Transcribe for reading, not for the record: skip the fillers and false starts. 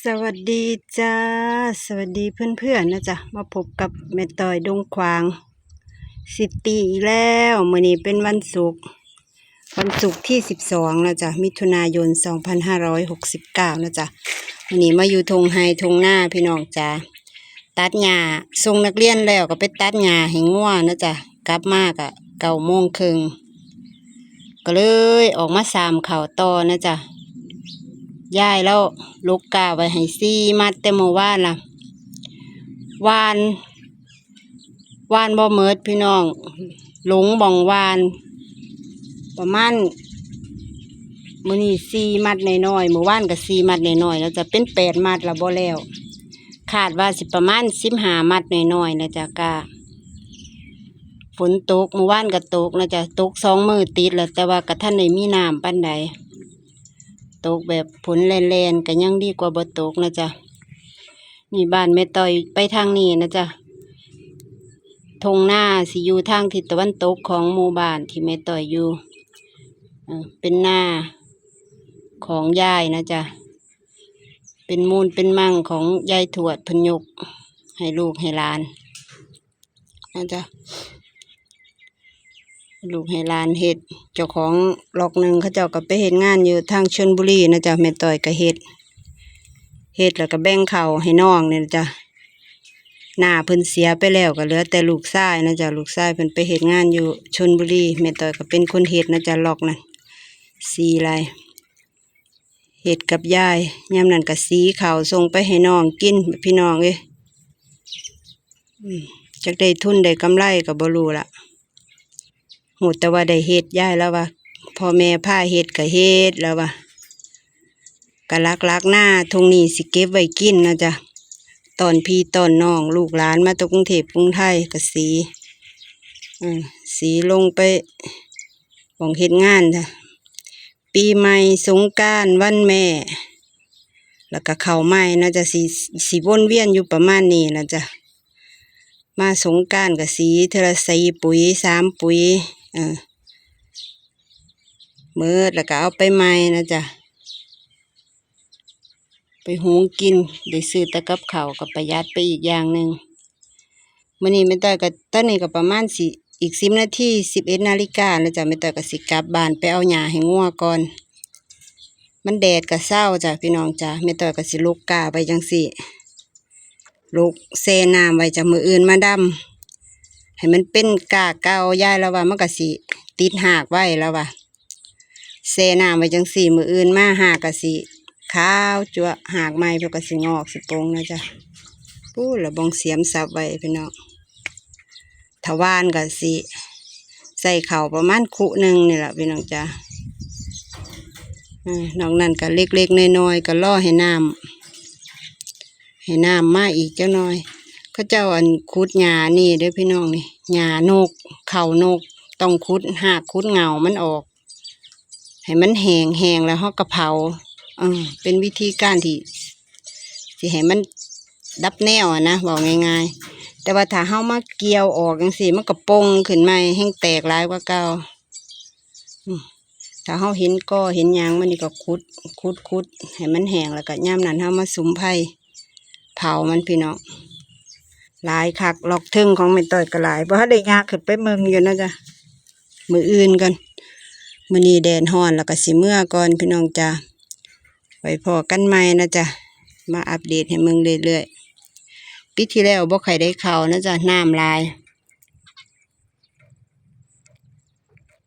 สวัสดีจ้าสวัสดีเพื่อนๆนะจ๊ะมาพบกับแม่ต้อยดงขวางซิตี้อีกแล้วมื้อนี้เป็นวันศุกร์ที่12นะจ๊ะมิถุนายน2569นะจ๊ะมื้อนี้มาอยู่ทงไฮทงหน้าพี่น้องจ้าตัดหญ้าส่งนักเรียนแล้วก็ไปตัดหญ้าให้งัวนะจ๊ะกลับมากะ9:30ก็เลยออกมาสามข้าวต่อนะจ๊ะย่ายแล้วลูกกาไว้ให้4 มัดแต่เมื่อวานล่ะวานบ่เมิดพี่น้องหลงบ่องวานประมาณมื้อนี้4 มัดน้อยๆเมื่อวานก็4 มัดน้อยๆแล้วจะเป็น8 มัดแล้วบ่แล้วคาดว่าสิประมาณ15 มัดน้อยๆนะจ๊ะกาฝนตกเมื่อวานก็ตกนะจ๊ะตก2 มื้อติดแล้วแต่ว่าก็ทันได้มีน้ำปานใดตกแบบฝนแล่นๆก็ยังดีกว่าบ่ตกนะจ๊ะนี่บ้านแม่ต้อยไปทางนี้นะจ๊ะทงหน้าสิอยู่ทางทิศตะวันตกของหมู่บ้านที่แม่ต้อยอยู่เป็นหน้าของยายนะจ๊ะเป็นมูลเป็นมั่งของยายทวดเพิ่นยกให้ลูกให้หลานนะจ๊ะลูกให้หลานเฮ็ดเจ้าของล็อกหนึ่งเขาเจ้าก็ไปเฮ็ดงานอยู่ทางชลบุรีนะจ๊ะแม่ต้อยก็เฮ็ดแล้วก็แบ่งข้าวให้น้องเนี่ยจ้ะหน้าเพิ่นเสียไปแล้วก็เหลือแต่ลูกชายนะจ๊ะลูกชายเพิ่นไปเฮ็ดงานอยู่ชลบุรีแม่ต้อยก็เป็นคนเฮ็ดนะจ๊ะล็อกนั่นสีลายเฮ็ดกับยายยามนั้นก็สีข้าวส่งไปให้น้องกินพี่น้องเอ้ยจักได้ทุนได้กำไรก็บ่รู้ล่ะฮู้แต่ว่าได้เฮ็ดยายแล้วว่าพ่อแม่พาเฮ็ดก็เฮ็ดแล้วว่าก็ลักหน้าทงนี้สิเก็บไว้กินนะจ๊ะตอนพี่ตอนน้องลูกหลานมาตกกรุงเทพกรุงไทยก็สีลงไปของเฮ็ดงานจ้ะปีใหม่สงกรานต์วันแม่แล้วก็เข้าใหม่นะจ๊ะสีวนเวียนอยู่ประมาณนี้นะจ๊ะมาสงกรานต์ก็สีเทอละ4 ปุ๋ย3 ปุ๋ยมื้อแล้วก็เอาไปใหม่นะจ๊ะไปหุงกินได้ซื้อแต่กับข้าวก็ประหยัดไปอีกอย่างหนึ่งมื้อนี้แม่ต้อยก็ตอนนี้ก็ประมาณอีก10 นาที11 นาฬิกาแล้วจ้ะแม่ต้อยก็สิกลับบ้านไปเอาหญ้าให้งัวก่อนมันแดดก็เช้าจ้ะพี่น้องจ้ะแม่ต้อยก็สิลุกกาไปจังซี่ลุกแช่น้ำไว้จ้ะมื้ออื่นมาดำให้มันเป็นกาเก่ายายแล้วว่ามันก็สิติดหากไว้แล้วว่าแช่น้ำไว้จังซี่มื้ออื่นมาหากก็สิขาวจั่วหากไม้เพื่อก็สิงอกสิโปงนะจ๊ะปู้ระบองเสียมสับไว้พี่น้องทวารก็สิใส่เข่าประมาณคุหนึ่งนี่แหละพี่น้องจ้ะนอกนั้นก็เล็กๆน้อยๆก็ล่อให้น้ำมาอีกเจ้าน้อยเขาเจ้าอันคุดหญ้านี่เด้อพี่น้องนี่หญ้านกเข่านกต้องคุดหากคุดเงามันออกให้มันแห้งแล้วเขากระเพราเป็นวิธีการที่สิให้มันดับแนวนะบอกง่ายๆแต่ว่าถ้าเฮามาเกี่ยวออกจังซี่มันก็ป่งขึ้นมาแห้งแตกหลายกว่าเก่าถ้าเฮาเห็นก็เห็นยางมันนี่ก็คุดให้มันแห้งแล้วก็ย่ำนั้นเฮามาสุมไผ่เผามันพี่น้องหลายคักลอกทึ่งของแม่ต้อยก็หลายเพราะได้ยากขึ้นไปเมืองอยู่นะจ๊ะมืออื่นกันมื้อนี้แดดร้อนแล้วก็สิเมื่อก่อนพี่น้องจ้าไว้พอกันใหม่นะจ๊ะมาอัปเดตให้เมืองเรื่อยๆปีที่แล้วบ่ใครได้เข้านะจ๊ะน้ำลาย